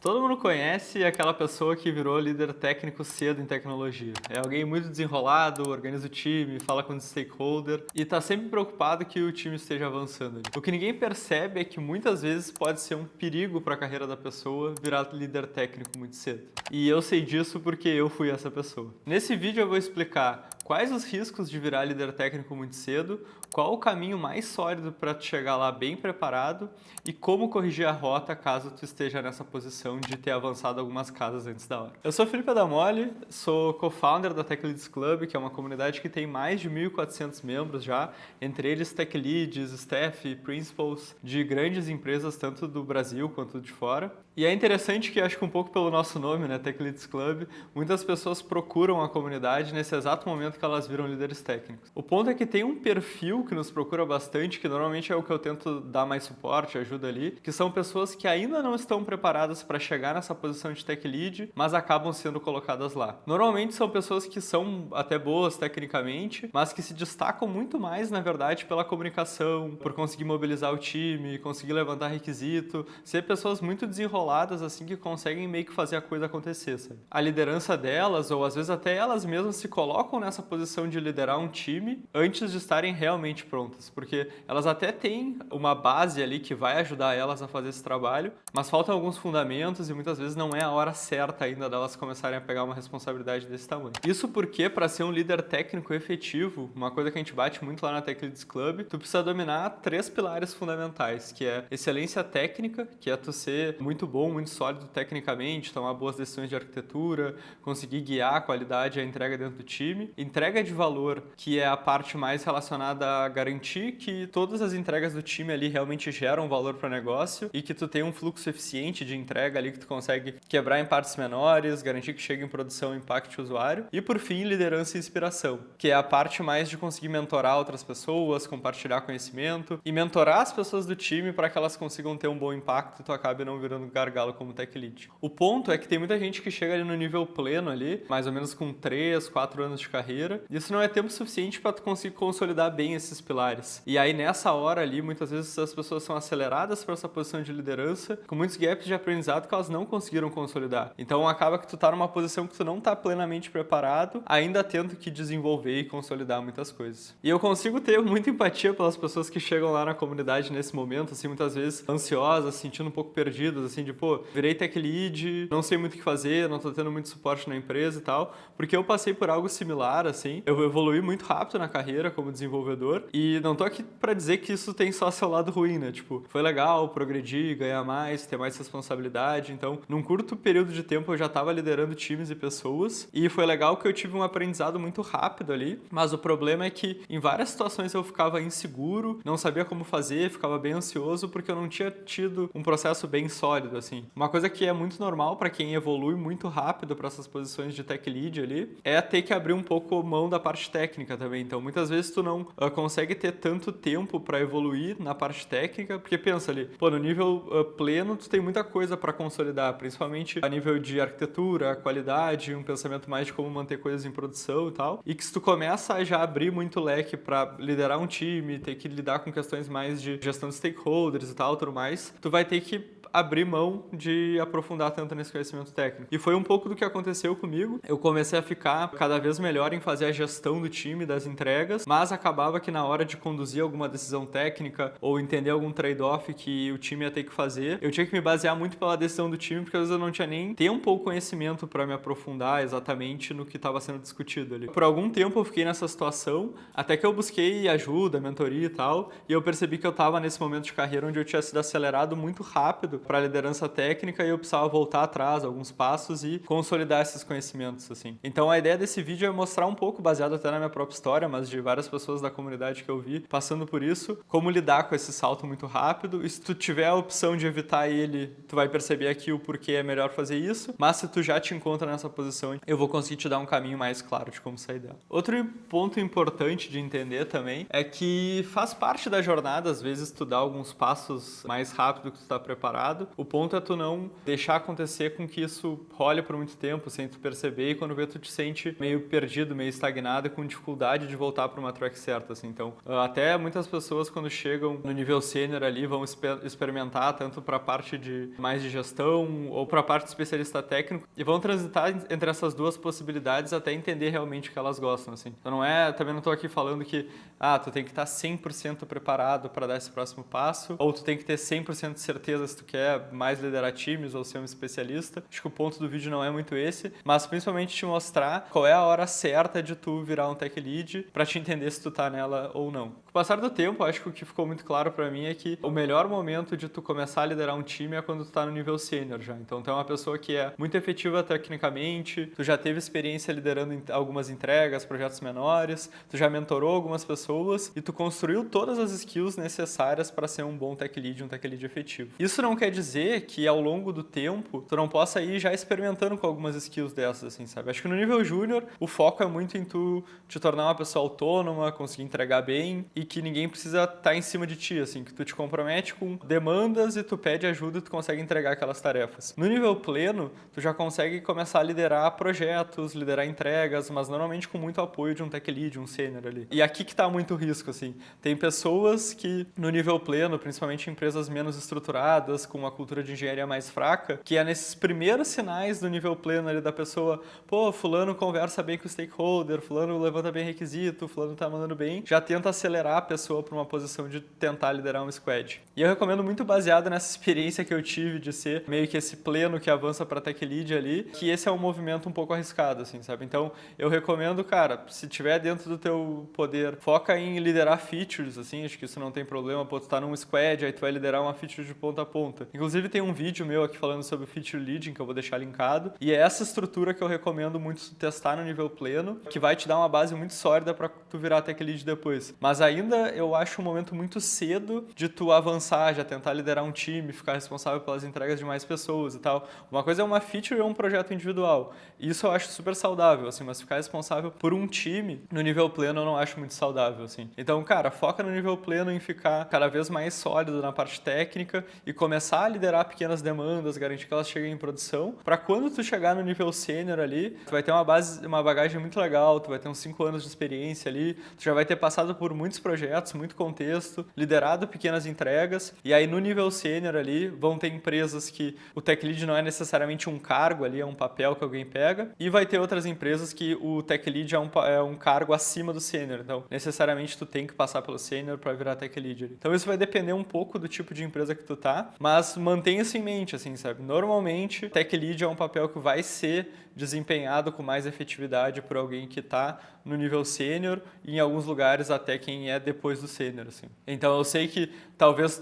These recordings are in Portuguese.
Todo mundo conhece aquela pessoa que virou líder técnico cedo em tecnologia. É alguém muito desenrolado, organiza o time, fala com o stakeholder e está sempre preocupado que o time esteja avançando. O que ninguém percebe é que muitas vezes pode ser um perigo para a carreira da pessoa virar líder técnico muito cedo. E eu sei disso porque eu fui essa pessoa. Nesse vídeo eu vou explicar quais os riscos de virar líder técnico muito cedo, qual o caminho mais sólido para tu chegar lá bem preparado e como corrigir a rota caso tu esteja nessa posição de ter avançado algumas casas antes da hora. Eu sou Felipe Adamoli, sou co-founder da Tech Leads Club, que é uma comunidade que tem mais de 1.400 membros já, entre eles tech leads, staff, principals de grandes empresas tanto do Brasil quanto de fora. E é interessante que, acho que um pouco pelo nosso nome, né, Tech Leads Club, muitas pessoas procuram a comunidade nesse exato momento que elas viram líderes técnicos. O ponto é que tem um perfil que nos procura bastante, que normalmente é o que eu tento dar mais suporte, ajuda ali, que são pessoas que ainda não estão preparadas para chegar nessa posição de tech lead, mas acabam sendo colocadas lá. Normalmente são pessoas que são até boas tecnicamente, mas que se destacam muito mais, na verdade, pela comunicação, por conseguir mobilizar o time, conseguir levantar requisito, ser pessoas muito desenroladas assim que conseguem meio que fazer a coisa acontecer, sabe? A liderança delas, ou às vezes até elas mesmas se colocam nessa posição de liderar um time antes de estarem realmente prontas, porque elas até têm uma base ali que vai ajudar elas a fazer esse trabalho, mas faltam alguns fundamentos e muitas vezes não é a hora certa ainda delas começarem a pegar uma responsabilidade desse tamanho. Isso porque, para ser um líder técnico efetivo, uma coisa que a gente bate muito lá na Tech Leads Club, tu precisa dominar 3 pilares fundamentais, que é excelência técnica, que é tu ser muito bom, muito sólido tecnicamente, tomar boas decisões de arquitetura, conseguir guiar a qualidade e a entrega dentro do time. Entrega de valor, que é a parte mais relacionada a garantir que todas as entregas do time ali realmente geram valor para o negócio e que tu tem um fluxo eficiente de entrega ali que tu consegue quebrar em partes menores, garantir que chegue em produção e impacte o usuário. E por fim, liderança e inspiração, que é a parte mais de conseguir mentorar outras pessoas, compartilhar conhecimento e mentorar as pessoas do time para que elas consigam ter um bom impacto e tu acabe não virando gargalo como tech lead. O ponto é que tem muita gente que chega ali no nível pleno ali, mais ou menos com 3, 4 anos de carreira, e isso não é tempo suficiente para tu conseguir consolidar bem esses pilares. E aí nessa hora ali, muitas vezes as pessoas são aceleradas para essa posição de liderança, com muitos gaps de aprendizado que elas não conseguiram consolidar. Então acaba que tu tá numa posição que tu não tá plenamente preparado, ainda tendo que desenvolver e consolidar muitas coisas. E eu consigo ter muita empatia pelas pessoas que chegam lá na comunidade nesse momento, assim, muitas vezes ansiosas, sentindo um pouco perdidas, assim, de pô, virei tech lead, não sei muito o que fazer, não tô tendo muito suporte na empresa e tal, porque eu passei por algo similar, assim, eu evoluí muito rápido na carreira como desenvolvedor e não tô aqui pra dizer que isso tem só seu lado ruim, né, tipo, foi legal progredir, ganhar mais, ter mais responsabilidade, então, num curto período de tempo eu já tava liderando times e pessoas e foi legal que eu tive um aprendizado muito rápido ali, mas o problema é que em várias situações eu ficava inseguro, não sabia como fazer, ficava bem ansioso porque eu não tinha tido um processo bem sólido, assim. Uma coisa que é muito normal para quem evolui muito rápido para essas posições de tech lead ali, é ter que abrir um pouco mão da parte técnica também. Então, muitas vezes tu não consegue ter tanto tempo para evoluir na parte técnica, porque pensa ali, pô, no nível pleno tu tem muita coisa para consolidar, principalmente a nível de arquitetura, qualidade, um pensamento mais de como manter coisas em produção e tal. E que se tu começa a já abrir muito leque para liderar um time, ter que lidar com questões mais de gestão de stakeholders e tal, tudo mais, tu vai ter que abrir mão de aprofundar tanto nesse conhecimento técnico. E foi um pouco do que aconteceu comigo. Eu comecei a ficar cada vez melhor em fazer a gestão do time, das entregas, mas acabava que na hora de conduzir alguma decisão técnica ou entender algum trade-off que o time ia ter que fazer, eu tinha que me basear muito pela decisão do time, porque às vezes eu não tinha nem tempo ou conhecimento para me aprofundar exatamente no que estava sendo discutido ali. Por algum tempo eu fiquei nessa situação, até que eu busquei ajuda, mentoria e tal, e eu percebi que eu estava nesse momento de carreira onde eu tinha sido acelerado muito rápido para a liderança técnica e eu precisava voltar atrás alguns passos e consolidar esses conhecimentos, assim. Então a ideia desse vídeo é mostrar um pouco, baseado até na minha própria história, mas de várias pessoas da comunidade que eu vi passando por isso, como lidar com esse salto muito rápido. E se tu tiver a opção de evitar ele, tu vai perceber aqui o porquê é melhor fazer isso, mas se tu já te encontra nessa posição, eu vou conseguir te dar um caminho mais claro de como sair dela. Outro ponto importante de entender também é que faz parte da jornada, às vezes, tu dar alguns passos mais rápido que tu tá preparado, mercado. O ponto é tu não deixar acontecer com que isso role por muito tempo, sem tu perceber, e quando vê tu te sente meio perdido, meio estagnado e com dificuldade de voltar para uma track certa, assim. Então, até muitas pessoas quando chegam no nível sênior ali vão experimentar tanto para a parte de mais de gestão ou para a parte de especialista técnico e vão transitar entre essas duas possibilidades até entender realmente o que elas gostam, assim. Então também não estou aqui falando que tu tem que estar 100% preparado para dar esse próximo passo, ou tu tem que ter 100% de certeza se tu quer mais liderar times ou ser um especialista. Acho que o ponto do vídeo não é muito esse, mas principalmente te mostrar qual é a hora certa de tu virar um tech lead para te entender se tu tá nela ou não. Com o passar do tempo, acho que o que ficou muito claro para mim é que o melhor momento de tu começar a liderar um time é quando tu tá no nível sênior já. Então tu é uma pessoa que é muito efetiva tecnicamente, tu já teve experiência liderando algumas entregas, projetos menores, tu já mentorou algumas pessoas e tu construiu todas as skills necessárias para ser um bom tech lead efetivo. Isso não quer dizer que ao longo do tempo tu não possa ir já experimentando com algumas skills dessas, assim, sabe? Acho que no nível júnior o foco é muito em tu te tornar uma pessoa autônoma, conseguir entregar bem e que ninguém precisa estar em cima de ti, assim, que tu te compromete com demandas e tu pede ajuda e tu consegue entregar aquelas tarefas. No nível pleno, tu já consegue começar a liderar projetos, liderar entregas, mas normalmente com muito apoio de um tech lead, um sênior ali. E aqui que tá muito risco, assim. Tem pessoas que no nível pleno, principalmente em empresas menos estruturadas, com uma cultura de engenharia mais fraca, que é nesses primeiros sinais do nível pleno ali da pessoa, pô, fulano conversa bem com o stakeholder, fulano levanta bem requisito, fulano tá mandando bem, já tenta acelerar a pessoa para uma posição de tentar liderar um squad. E eu recomendo muito baseado nessa experiência que eu tive de ser meio que esse pleno que avança para tech lead ali, que esse é um movimento um pouco arriscado, assim, sabe? Então, eu recomendo, cara, se tiver dentro do teu poder, foca em liderar features, assim, acho que isso não tem problema, pô, tu tá num squad, aí tu vai liderar uma feature de ponta a ponta. Inclusive, tem um vídeo meu aqui falando sobre feature leading, que eu vou deixar linkado, e é essa estrutura que eu recomendo muito tu testar no nível pleno, que vai te dar uma base muito sólida para tu virar tech lead depois. Mas ainda eu acho um momento muito cedo de tu avançar, já tentar liderar um time, ficar responsável pelas entregas de mais pessoas e tal. Uma coisa é uma feature ou um projeto individual. Isso eu acho super saudável, assim, mas ficar responsável por um time no nível pleno eu não acho muito saudável, assim. Então, cara, foca no nível pleno em ficar cada vez mais sólido na parte técnica e começar a liderar pequenas demandas, garantir que elas cheguem em produção, para quando tu chegar no nível sênior ali, tu vai ter uma bagagem muito legal, tu vai ter uns 5 anos de experiência ali, tu já vai ter passado por muitos projetos, muito contexto, liderado pequenas entregas, e aí no nível sênior ali vão ter empresas que o tech lead não é necessariamente um cargo ali, é um papel que alguém pega, e vai ter outras empresas que o tech lead é um cargo acima do sênior, então necessariamente tu tem que passar pelo sênior para virar tech lead ali. Então isso vai depender um pouco do tipo de empresa que tu tá, mas mantenha isso em mente, assim, sabe? Normalmente, tech lead é um papel que vai ser desempenhado com mais efetividade por alguém que está no nível sênior e em alguns lugares até quem é depois do sênior, assim. Então eu sei que talvez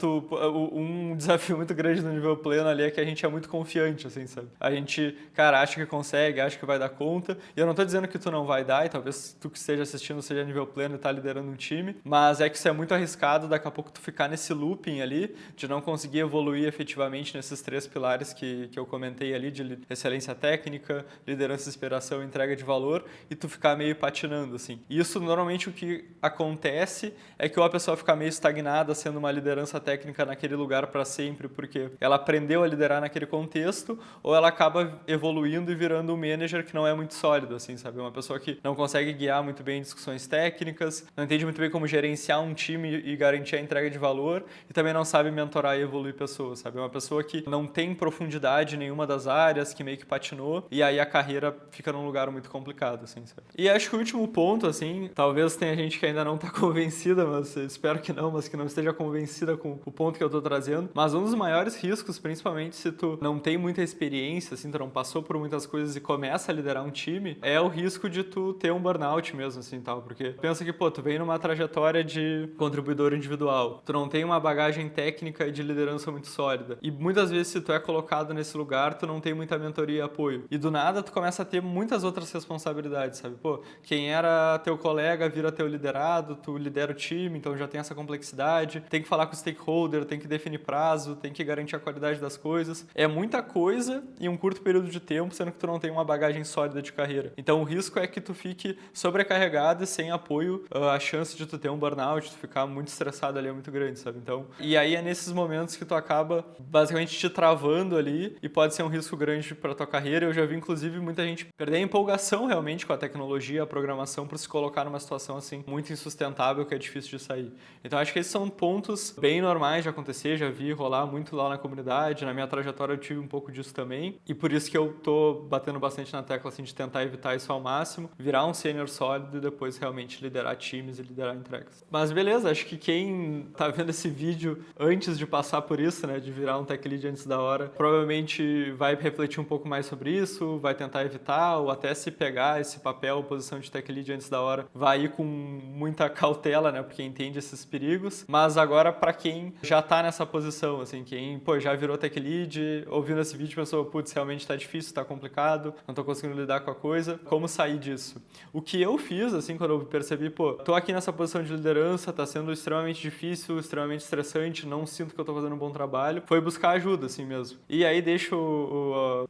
um desafio muito grande no nível pleno ali é que a gente é muito confiante, assim, sabe? A gente, cara, acha que consegue, acha que vai dar conta, e eu não tô dizendo que tu não vai dar, e talvez tu que esteja assistindo seja nível pleno e tá liderando um time, mas é que isso é muito arriscado daqui a pouco tu ficar nesse looping ali, de não conseguir evoluir efetivamente nesses 3 pilares que eu comentei ali, de excelência técnica, liderança, inspiração e entrega de valor, e tu ficar meio patinando, assim. Isso, normalmente, o que acontece é que ou a pessoa fica meio estagnada sendo uma liderança técnica naquele lugar para sempre, porque ela aprendeu a liderar naquele contexto, ou ela acaba evoluindo e virando um manager que não é muito sólido, assim, sabe? Uma pessoa que não consegue guiar muito bem discussões técnicas, não entende muito bem como gerenciar um time e garantir a entrega de valor, e também não sabe mentorar e evoluir pessoas, sabe? É uma pessoa que não tem profundidade em nenhuma das áreas, que meio que patinou, e aí a carreira fica num lugar muito complicado, assim, sabe? E acho que o último ponto, assim, talvez tenha gente que ainda não tá convencida, mas espero que não, mas que não esteja convencida com o ponto que eu tô trazendo, mas um dos maiores riscos, principalmente se tu não tem muita experiência, assim, tu não passou por muitas coisas e começa a liderar um time, é o risco de tu ter um burnout mesmo, assim, tal, porque pensa que, pô, tu vem numa trajetória de contribuidor individual, tu não tem uma bagagem técnica e de liderança muito sólida, e muitas vezes se tu é colocado nesse lugar, tu não tem muita mentoria e apoio, e do nada tu começa a ter muitas outras responsabilidades, sabe? Pô, quem era teu colega vira teu liderado, tu lidera o time, então já tem essa complexidade, tem que falar com o stakeholder, tem que definir prazo, tem que garantir a qualidade das coisas. É muita coisa em um curto período de tempo, sendo que tu não tem uma bagagem sólida de carreira. Então o risco é que tu fique sobrecarregado e sem apoio, a chance de tu ter um burnout, tu ficar muito estressado ali é muito grande, sabe? Então, e aí é nesses momentos que tu acaba acaba basicamente te travando ali e pode ser um risco grande para tua carreira. Eu já vi, inclusive, muita gente perder a empolgação realmente com a tecnologia, a programação, por se colocar numa situação assim muito insustentável que é difícil de sair. Então acho que esses são pontos bem normais de acontecer, já vi rolar muito lá na comunidade, na minha trajetória eu tive um pouco disso também, e por isso que eu tô batendo bastante na tecla assim de tentar evitar isso ao máximo, virar um sênior sólido e depois realmente liderar times e liderar entregas. Mas beleza, acho que quem tá vendo esse vídeo antes de passar por isso, né, de virar um tech lead antes da hora, provavelmente vai refletir um pouco mais sobre isso, vai tentar evitar ou até se pegar esse papel, posição de tech lead antes da hora, vai ir com muita cautela, né, porque entende esses perigos. Mas agora para quem já tá nessa posição, assim, quem, pô, já virou tech lead, ouvindo esse vídeo pensou, putz, realmente tá difícil, tá complicado, não tô conseguindo lidar com a coisa, como sair disso? O que eu fiz, assim, quando eu percebi, pô, tô aqui nessa posição de liderança, tá sendo extremamente difícil, extremamente estressante, não sinto que eu tô fazendo um bom trabalho, foi buscar ajuda, assim mesmo. E aí deixo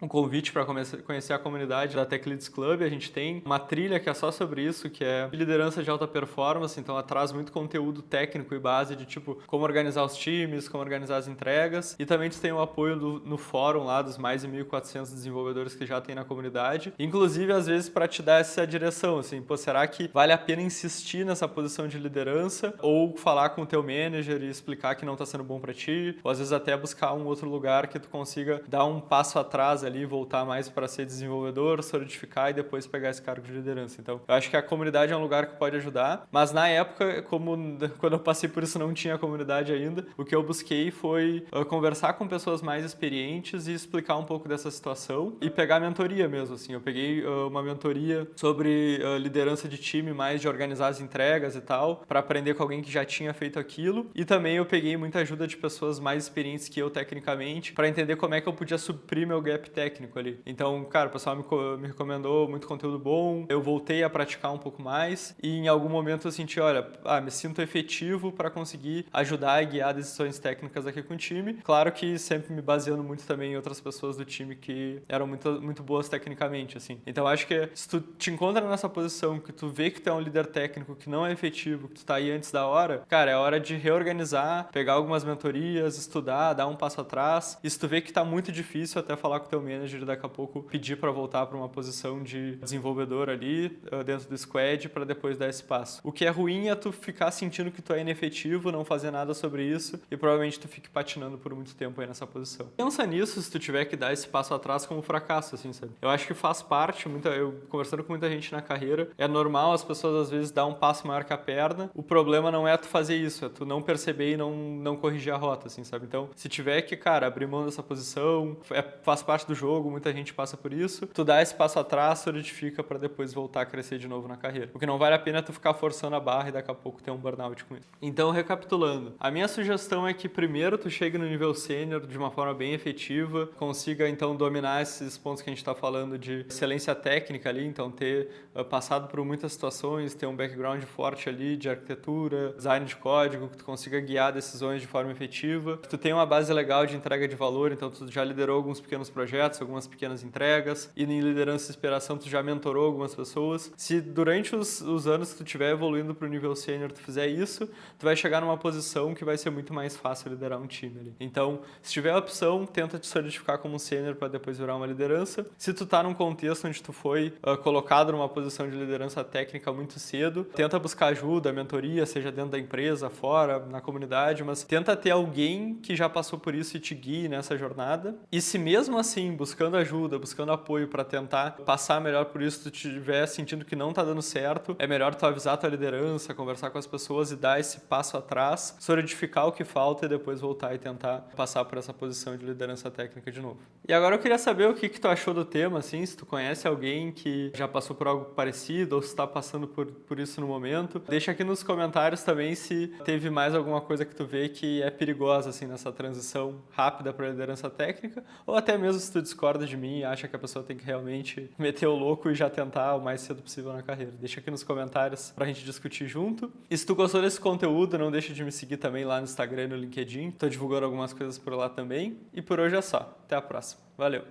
um convite para conhecer a comunidade da Tech Leads Club. A gente tem uma trilha que é só sobre isso, que é liderança de alta performance, então ela traz muito conteúdo técnico e base de tipo como organizar os times, como organizar as entregas, e também tu tem o apoio no fórum lá dos mais de 1.400 desenvolvedores que já tem na comunidade, inclusive às vezes para te dar essa direção, assim, pô, será que vale a pena insistir nessa posição de liderança ou falar com o teu manager e explicar que não está sendo bom para ti, ou às vezes até buscar um outro lugar que tu consiga dar um passo atrás ali, voltar mais para ser desenvolvedor, solidificar e depois pegar esse cargo de liderança. Então, eu acho que a comunidade é um lugar que pode ajudar, mas na época, como quando eu passei por isso não tinha comunidade ainda, o que eu busquei foi conversar com pessoas mais experientes e explicar um pouco dessa situação e pegar mentoria mesmo, assim. Eu peguei uma mentoria sobre liderança de time, mais de organizar as entregas e tal, para aprender com alguém que já tinha feito aquilo, e também eu peguei muita ajuda de pessoas mais experientes que eu tecnicamente, para entender como é que eu podia suprir meu gap técnico ali. Então, cara, o pessoal me recomendou muito conteúdo bom, eu voltei a praticar um pouco mais, e em algum momento eu senti, olha, me sinto efetivo para conseguir ajudar e guiar decisões técnicas aqui com o time. Claro que sempre me baseando muito também em outras pessoas do time que eram muito, muito boas tecnicamente, assim. Então, acho que se tu te encontra nessa posição que tu vê que tu é um líder técnico que não é efetivo, que tu tá aí antes da hora, cara, é hora de reorganizar, pegar algumas mentorias, estudar, dar um passo atrás. E se tu vê que tá muito difícil, até falar com o teu manager e daqui a pouco pedir para voltar para uma posição de desenvolvedor ali dentro do squad para depois dar esse passo. O que é ruim é tu ficar sentindo que tu é inefetivo, não fazer nada sobre isso e provavelmente tu fique patinando por muito tempo aí nessa posição. Pensa nisso se tu tiver que dar esse passo atrás como fracasso, assim, sabe? Eu acho que faz parte, eu conversando com muita gente na carreira, é normal as pessoas às vezes dar um passo maior que a perna. O problema não é tu fazer isso, é tu não perceber e não corrigir a rota, assim, sabe? Então, se tiver que, cara, abrir mão dessa posição, faz parte do jogo, muita gente passa por isso, tu dá esse passo atrás, solidifica pra depois voltar a crescer de novo na carreira. O que não vale a pena é tu ficar forçando a barra e daqui a pouco ter um burnout com isso. Então, recapitulando, a minha sugestão é que primeiro tu chegue no nível sênior de uma forma bem efetiva, consiga então dominar esses pontos que a gente tá falando de excelência técnica ali, então ter passado por muitas situações, ter um background forte ali de arquitetura, design de código, que tu consiga guiar decisões de forma efetiva, que tu tenha uma base legal de entrega de valor, então tu já liderou alguns pequenos projetos, algumas pequenas entregas, e em liderança e inspiração tu já mentorou algumas pessoas. Se durante os anos que tu estiver evoluindo para o nível sênior tu fizer isso, tu vai chegar numa posição que vai ser muito mais fácil liderar um time ali. Então, se tiver a opção, tenta te solidificar como um sênior para depois virar uma liderança. Se tu tá num contexto onde tu foi colocado numa posição de liderança técnica muito cedo, tenta buscar ajuda, mentoria, seja dentro da empresa, fora, na comunidade, mas tenta ter alguém que já passou por isso e te guie nessa jornada. E se mesmo assim, buscando ajuda, buscando apoio para tentar passar melhor por isso, tu estiver sentindo que não tá dando certo, é melhor tu avisar a tua liderança, conversar com as pessoas e dar esse passo atrás, solidificar o que falta e depois voltar e tentar passar por essa posição de liderança técnica de novo. E agora eu queria saber o que tu achou do tema, assim, se tu conhece alguém que já passou por algo parecido ou se está passando por isso no momento. Deixa aqui nos comentários também se teve mais alguma coisa que tu vê que é perigosa, assim, nessa transição rápida para a liderança técnica, ou até mesmo se tu discorda de mim e acha que a pessoa tem que realmente meter o louco e já tentar o mais cedo possível na carreira. Deixa aqui nos comentários pra gente discutir junto. E se tu gostou desse conteúdo, não deixa de me seguir também lá no Instagram e no LinkedIn. Tô divulgando algumas coisas por lá também. E por hoje é só. Até a próxima. Valeu!